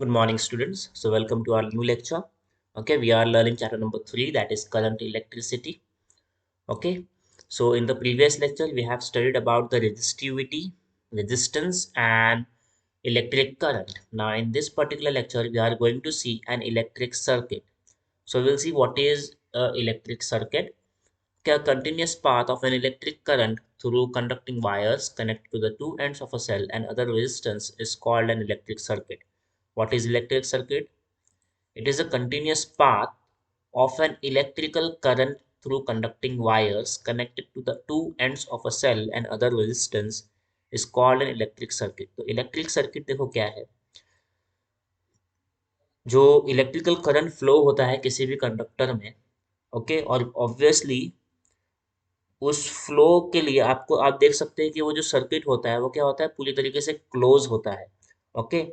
Good morning, students. So, welcome to our new lecture. Okay, we are learning chapter number 3, that is current electricity. Okay, so in the previous lecture, we have studied about the resistivity, resistance, and electric current. Now, in this particular lecture, we are going to see an electric circuit. So, we'll see what is electric circuit. Okay, a continuous path of an electric current through conducting wires connected to the two ends of a cell and other resistance is called an electric circuit. What is electric circuit? It is a continuous path of an electrical current through conducting wires connected to the two ends of a cell and other resistance is called an electric circuit. तो electric circuit देखो क्या है, जो electrical current flow होता है किसी भी conductor में. ओके, और ऑब्वियसली उस फ्लो के लिए आपको आप देख सकते हैं कि वो जो सर्किट होता है वो क्या होता है, पूरी तरीके से क्लोज होता है. ओके,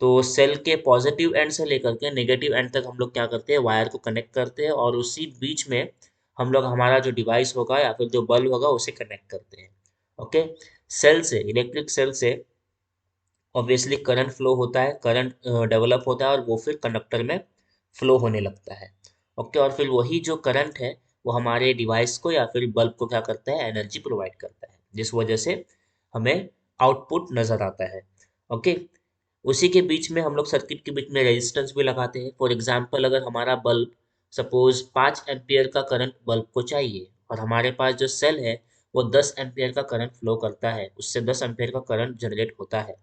तो सेल के पॉजिटिव एंड से लेकर के नेगेटिव एंड तक हम लोग क्या करते हैं, वायर को कनेक्ट करते हैं और उसी बीच में हम लोग हमारा जो डिवाइस होगा या फिर जो बल्ब होगा उसे कनेक्ट करते हैं. ओके, सेल से, इलेक्ट्रिक सेल से ऑब्वियसली करंट फ्लो होता है, करंट डेवलप होता है और वो फिर कंडक्टर में फ्लो होने लगता है. ओके, और फिर वही जो करंट है वो हमारे डिवाइस को या फिर बल्ब को क्या करता है, एनर्जी प्रोवाइड करता है, जिस वजह से हमें आउटपुट नज़र आता है. ओके, उसी के बीच में हम लोग सर्किट के बीच में रेजिस्टेंस भी लगाते हैं. फॉर एग्जांपल, अगर हमारा बल्ब सपोज 5 एम्पियर का करंट बल्ब को चाहिए और हमारे पास जो सेल है वो 10 एम्पियर का करंट फ्लो करता है, उससे 10 एम्पियर का करंट जनरेट होता है,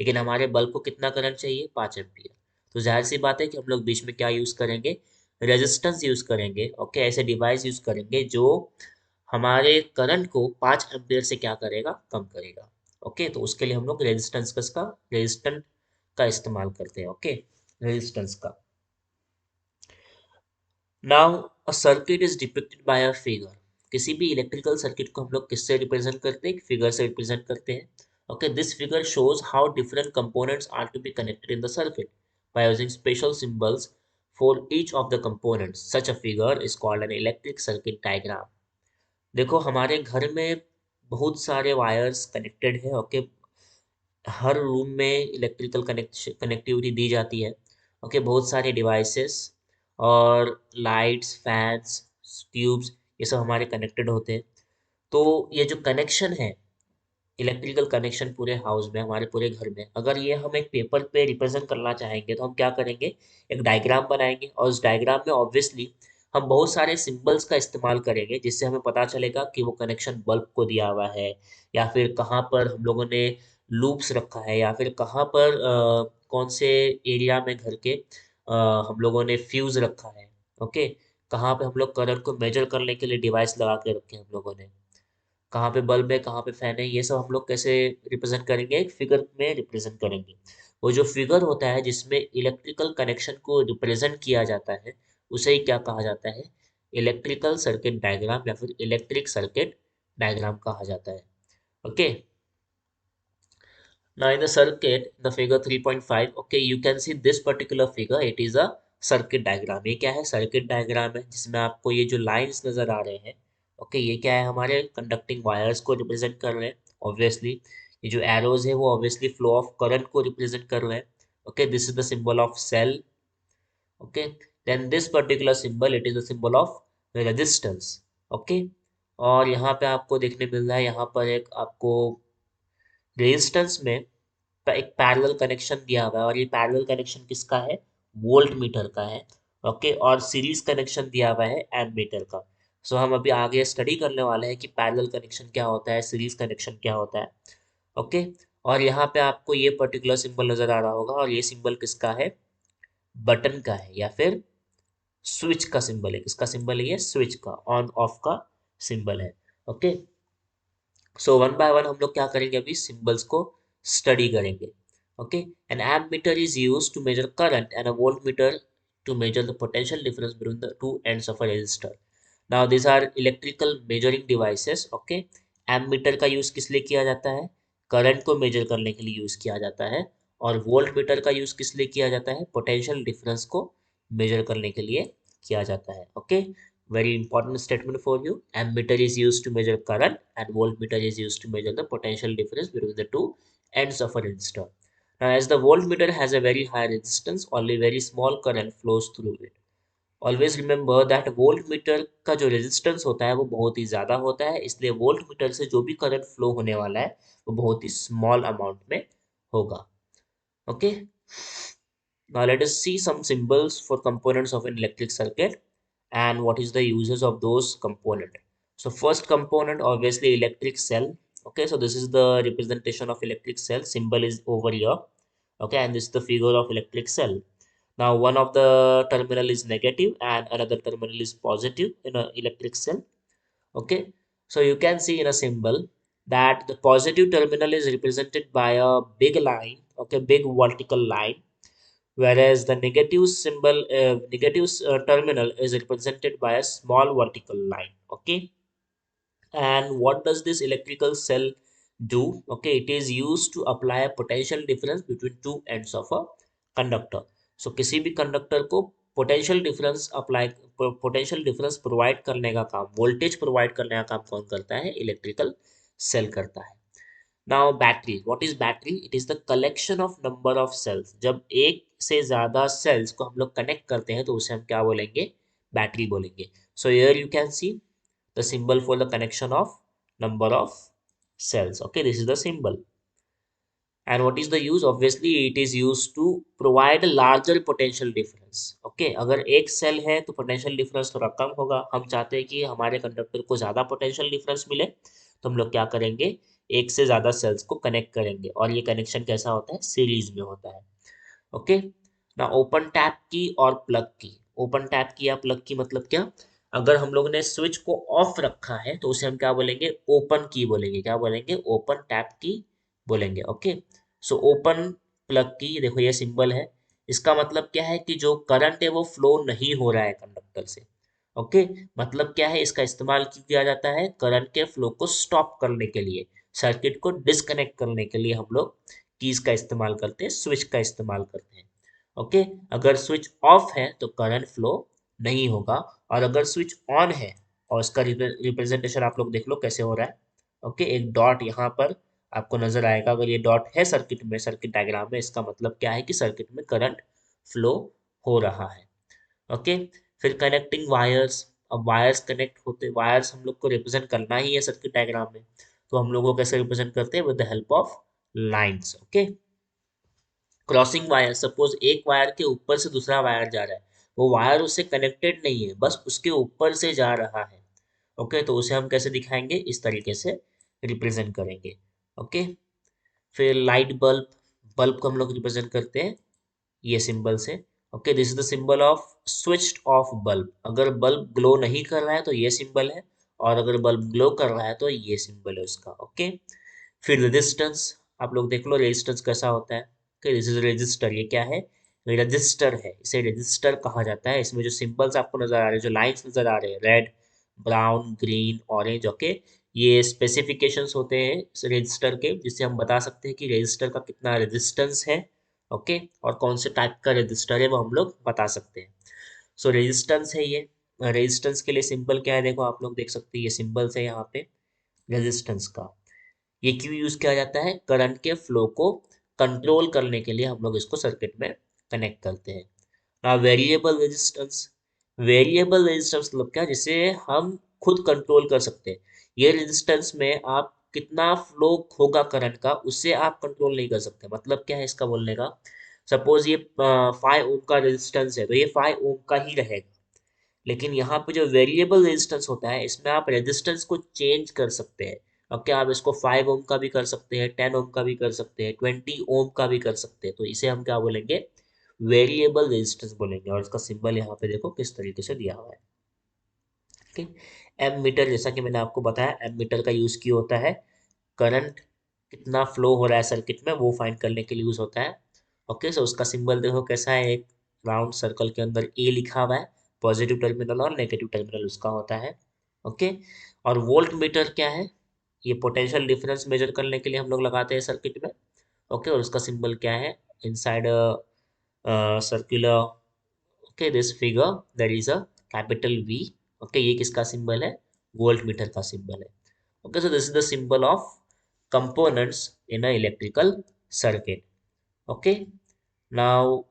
लेकिन हमारे बल्ब को कितना करंट चाहिए, 5 एम्पियर. तो जाहिर सी बात है कि हम लोग बीच में क्या यूज़ करेंगे, रेजिस्टेंस यूज़ करेंगे. ओके, ऐसे डिवाइस यूज़ करेंगे जो हमारे करंट को 5 एम्पियर से क्या करेगा, कम करेगा. ओके, तो उसके लिए हम लोग रेजिस्टेंट का इस्तेमाल करते हैं. ओके, रेजिस्टेंस का. Now a circuit is depicted bye a figure. किसी भी इलेक्ट्रिकल सर्किट को हम लोग किससे रिप्रेजेंट करते हैं, फिगर से रिप्रेजेंट करते हैं. Okay, this figure shows how different components are to be connected in the circuit by using special symbols for each of the components. Such a figure is called an electric circuit diagram. देखो, हमारे घर में बहुत सारे wires connected है. Okay, हर room में electrical connectivity दी जाती है. ओके, बहुत सारे डिवाइसेस और लाइट्स, फैंस, ट्यूब्स, ये सब हमारे कनेक्टेड होते हैं. तो ये जो कनेक्शन है, इलेक्ट्रिकल कनेक्शन पूरे हाउस में, हमारे पूरे घर में, अगर ये हम एक पेपर पे रिप्रेजेंट करना चाहेंगे तो हम क्या करेंगे, एक डायग्राम बनाएंगे और उस डायग्राम में ऑब्वियसली हम बहुत सारे सिंबल्स का इस्तेमाल करेंगे जिससे हमें पता चलेगा कि वो कनेक्शन बल्ब को दिया हुआ है या फिर कहाँ पर हम लोगों ने लूप्स रखा है या फिर कहाँ पर कौन से एरिया में घर के हम लोगों ने फ्यूज रखा है. ओके, कहाँ पे हम लोग करंट को मेजर करने के लिए डिवाइस लगा के रखे हैं हम लोगों ने, कहाँ पे बल्ब है, कहाँ पे फैन है, ये सब हम लोग कैसे रिप्रेजेंट करेंगे, एक फिगर में रिप्रेजेंट करेंगे. वो जो फिगर होता है जिसमें इलेक्ट्रिकल कनेक्शन को रिप्रेजेंट किया जाता है उसे ही क्या कहा जाता है, इलेक्ट्रिकल सर्किट डायग्राम या फिर इलेक्ट्रिक सर्किट डायग्राम कहा जाता है. Okay, now in the circuit, the figure 3.5, okay, you can see this particular figure, it is a circuit diagram. ये क्या है, सर्किट डायग्राम है जिसमें आपको ये जो लाइंस नजर आ रहे हैं. ओके, ये क्या है, हमारे कंडक्टिंग वायर्स को रिप्रेजेंट कर रहे हैं ऑब्वियसली. ये जो एरोज है वो ऑब्वियसली फ्लो ऑफ करंट को रिप्रेजेंट कर रहे हैं. Okay, this is the symbol of cell. Okay, then this particular symbol, it is the symbol of resistance. Okay, और यहाँ पे आपको देखने मिल रहा है, यहाँ पर एक आपको रेजिस्टेंस में एक पैरेलल कनेक्शन दिया हुआ है और ये पैरेलल कनेक्शन किसका है, वोल्ट मीटर का है. ओके, और सीरीज कनेक्शन दिया हुआ है एम मीटर का. सो हम अभी आगे स्टडी करने वाले हैं कि पैरेलल कनेक्शन क्या होता है, सीरीज कनेक्शन क्या होता है. ओके, और यहाँ पे आपको ये पर्टिकुलर सिंबल नजर आ रहा होगा और ये सिंबल किसका है, बटन का है या फिर स्विच का सिंबल है. किसका सिंबल है, ये स्विच का, ऑन ऑफ का सिंबल है. Okay, so one by one हम लोग क्या करेंगे, अभी सिंबल्स को स्टडी करेंगे. Okay, an ammeter is used to measure current and a voltmeter to measure the potential difference between the two ends of a resistor. Now this are electrical measuring devices. Okay, ammeter का use किस लिए किया जाता है, current को major करने के लिए यूज किया जाता है. और वोल्ट मीटर का यूज किस लिए किया जाता है, पोटेंशियल डिफरेंस को मेजर करने के लिए किया जाता है. Okay, very important statement for you. Ammeter is used to measure current and voltmeter is used to measure the potential difference between the two ends of a resistor. Now, as the voltmeter has a very high resistance, only very small current flows through it. Always remember that volt meter का जो resistance होता है वो बहुत ही ज़्यादा होता है, इसलिए वोल्ट मीटर से जो भी करंट फ्लो होने वाला है वो बहुत ही स्मॉल अमाउंट में होगा. Okay, now let us see some symbols for components of an electric circuit and what is the uses of those component. So first component, obviously electric cell. Okay, so this is the representation of electric cell, symbol is over here. Okay, and this is the figure of electric cell. Now one of the terminal is negative and another terminal is positive in a electric cell. Okay, so you can see in a symbol that the positive terminal is represented by a big line, okay, big vertical line, whereas the negative symbol, terminal is represented by a small vertical line. Okay, and what does this electrical cell do? Okay, it is used to apply a potential difference between two ends of a conductor. So किसी भी conductor को potential difference apply, potential difference provide करने का काम, voltage provide करने का काम कौन करता है? इलेक्ट्रिकल सेल करता है. Now battery, what is battery? It is the collection of number of cells. जब एक से ज्यादा सेल्स को हम लोग कनेक्ट करते हैं तो उसे हम क्या बोलेंगे? बैटरी बोलेंगे. So here you can see the symbol for the connection of number of cells. Okay, this is the symbol. And what is the use? Obviously it is used to provide a larger potential difference. Okay, अगर एक cell है तो potential difference थोड़ा कम होगा. हम चाहते हैं कि हमारे कंडक्टर को ज़्यादा पोटेंशियल डिफरेंस मिले, तो हम लोग क्या करेंगे? एक से ज़्यादा सेल्स को कनेक्ट करेंगे, और ये कनेक्शन कैसा होता है? सीरीज में होता है. ओके, ना ओपन टैप की और प्लग की. ओपन टैप की या प्लग की मतलब क्या? अगर हम लोग ने स्विच को ऑफ रखा है तो उसे हम क्या बोलेंगे? ओपन की बोलेंगे. क्या बोलेंगे? ओपन टैप की बोलेंगे. ओके, सो ओपन प्लग की, देखो ये सिंबल है. इसका मतलब क्या है? कि जो करंट है वो फ्लो नहीं हो रहा है कंडक्टर से. ओके, मतलब क्या है? इसका इस्तेमाल किया जाता है करंट के फ्लो को स्टॉप करने के लिए, सर्किट को डिस्कनेक्ट करने के लिए हम लोग कीज का इस्तेमाल करते हैं, स्विच का इस्तेमाल करते हैं. ओके, अगर स्विच ऑफ है तो करंट फ्लो नहीं होगा, और अगर स्विच ऑन है और इसका रिप्रेजेंटेशन आप लोग देख लो कैसे हो रहा है. ओके, एक डॉट यहाँ पर आपको नजर आएगा. अगर ये डॉट है सर्किट में, सर्किट डायग्राम में, इसका मतलब क्या है? कि सर्किट में करंट फ्लो हो रहा है. ओके, फिर कनेक्टिंग वायर्स. अब वायर्स कनेक्ट होते, वायर्स हम लोग को रिप्रेजेंट करना ही है सर्किट डायग्राम में, तो हम लोग को कैसे रिप्रेजेंट करते हैं? With the help of lines. Okay, crossing wire, suppose एक वायर के ऊपर से दूसरा वायर जा रहा है, वो वायर उससे कनेक्टेड नहीं है, बस उसके ऊपर से जा रहा है. ओके, तो उसे हम कैसे दिखाएंगे? इस तरीके से रिप्रेजेंट करेंगे. ओके, फिर लाइट बल्ब, बल्ब को हम लोग रिप्रेजेंट करते हैं ये सिंबल से. Okay, this is the symbol of switched off bulb. अगर बल्ब ग्लो नहीं कर रहा है तो ये सिंबल है, और अगर बल्ब ग्लो कर रहा है तो ये सिंबल है उसका. ओके, फिर रेजिस्टेंस, आप लोग देख लो रेजिस्टेंस कैसा होता है. Okay, this is resistor. ये क्या है? रजिस्टर है, इसे रजिस्टर कहा जाता है. इसमें जो सिंबल्स आपको नजर आ रहे हैं, जो लाइंस नजर आ रहे हैं, red, brown, green, orange, okay, ये स्पेसिफिकेशंस होते हैं रजिस्टर के, जिससे हम बता सकते हैं कि रजिस्टर का कितना रेजिस्टेंस है. ओके, और कौन से टाइप का रजिस्टर है वो हम लोग बता सकते हैं. सो रेजिस्टेंस है ये. रेजिस्टेंस के लिए सिंबल क्या है? देखो आप लोग देख सकते हैं, ये सिंबल्स है यहाँ पे रेजिस्टेंस का. ये क्यों यूज किया जाता है? करंट के फ्लो को कंट्रोल करने के लिए हम लोग इसको सर्किट में कनेक्ट करते हैं. Now variable resistance. Variable resistance मतलब क्या? जिसे हम खुद कंट्रोल कर सकते हैं. ये रेजिस्टेंस में आप कितना फ्लो होगा करंट का, उससे आप कंट्रोल नहीं कर सकते. मतलब क्या है इसका बोलने का? सपोज ये 5 ओम का रेजिस्टेंस है तो ये 5 ओम का ही रहेगा. लेकिन यहाँ पे जो वेरिएबल रेजिस्टेंस होता है, इसमें आप रेजिस्टेंस को चेंज कर सकते हैं. अब क्या आप इसको 5 ओम का भी कर सकते हैं, 10 ओम का भी कर सकते हैं, 20 ओम का भी कर सकते हैं. तो इसे हम क्या बोलेंगे? वेरिएबल रेजिस्टेंस बोलेंगे. और इसका सिंबल यहाँ पे देखो किस तरीके से दिया हुआ है. ठीक, एम मीटर, जैसा कि मैंने आपको बताया, एम मीटर का यूज क्यों होता है? करंट कितना फ्लो हो रहा है सर्किट में वो फाइंड करने के लिए यूज होता है. ओके, सो उसका सिंबल देखो कैसा है, एक राउंड सर्कल के अंदर ए लिखा हुआ है. पॉजिटिव टर्मिनल और नेगेटिव टर्मिनल उसका होता है. ओके, और वोल्ट मीटर क्या है? ये पोटेंशियल डिफरेंस मेजर करने के लिए हम लोग लगाते हैं सर्किट में. ओके, और उसका सिंबल क्या है? Inside circular, okay, this figure there is a capital V. Okay, ये किसका सिंबल है? वोल्ट मीटर का सिंबल है. Okay, so this is the symbol of components in a electrical circuit. Okay. Now,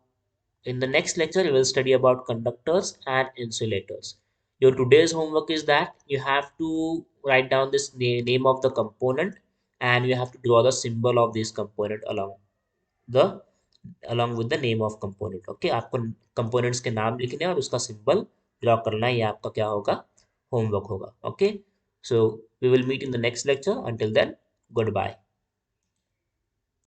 in the next lecture, we will study about conductors and insulators. Your today's homework is that you have to write down this name of the component, and you have to draw the symbol of this component the along with the name of component. Okay, आपको components के नाम लिखने हैं और उसका symbol draw करना है, ये आपका क्या होगा, homework होगा. Okay, so we will meet in the next lecture. Until then, goodbye.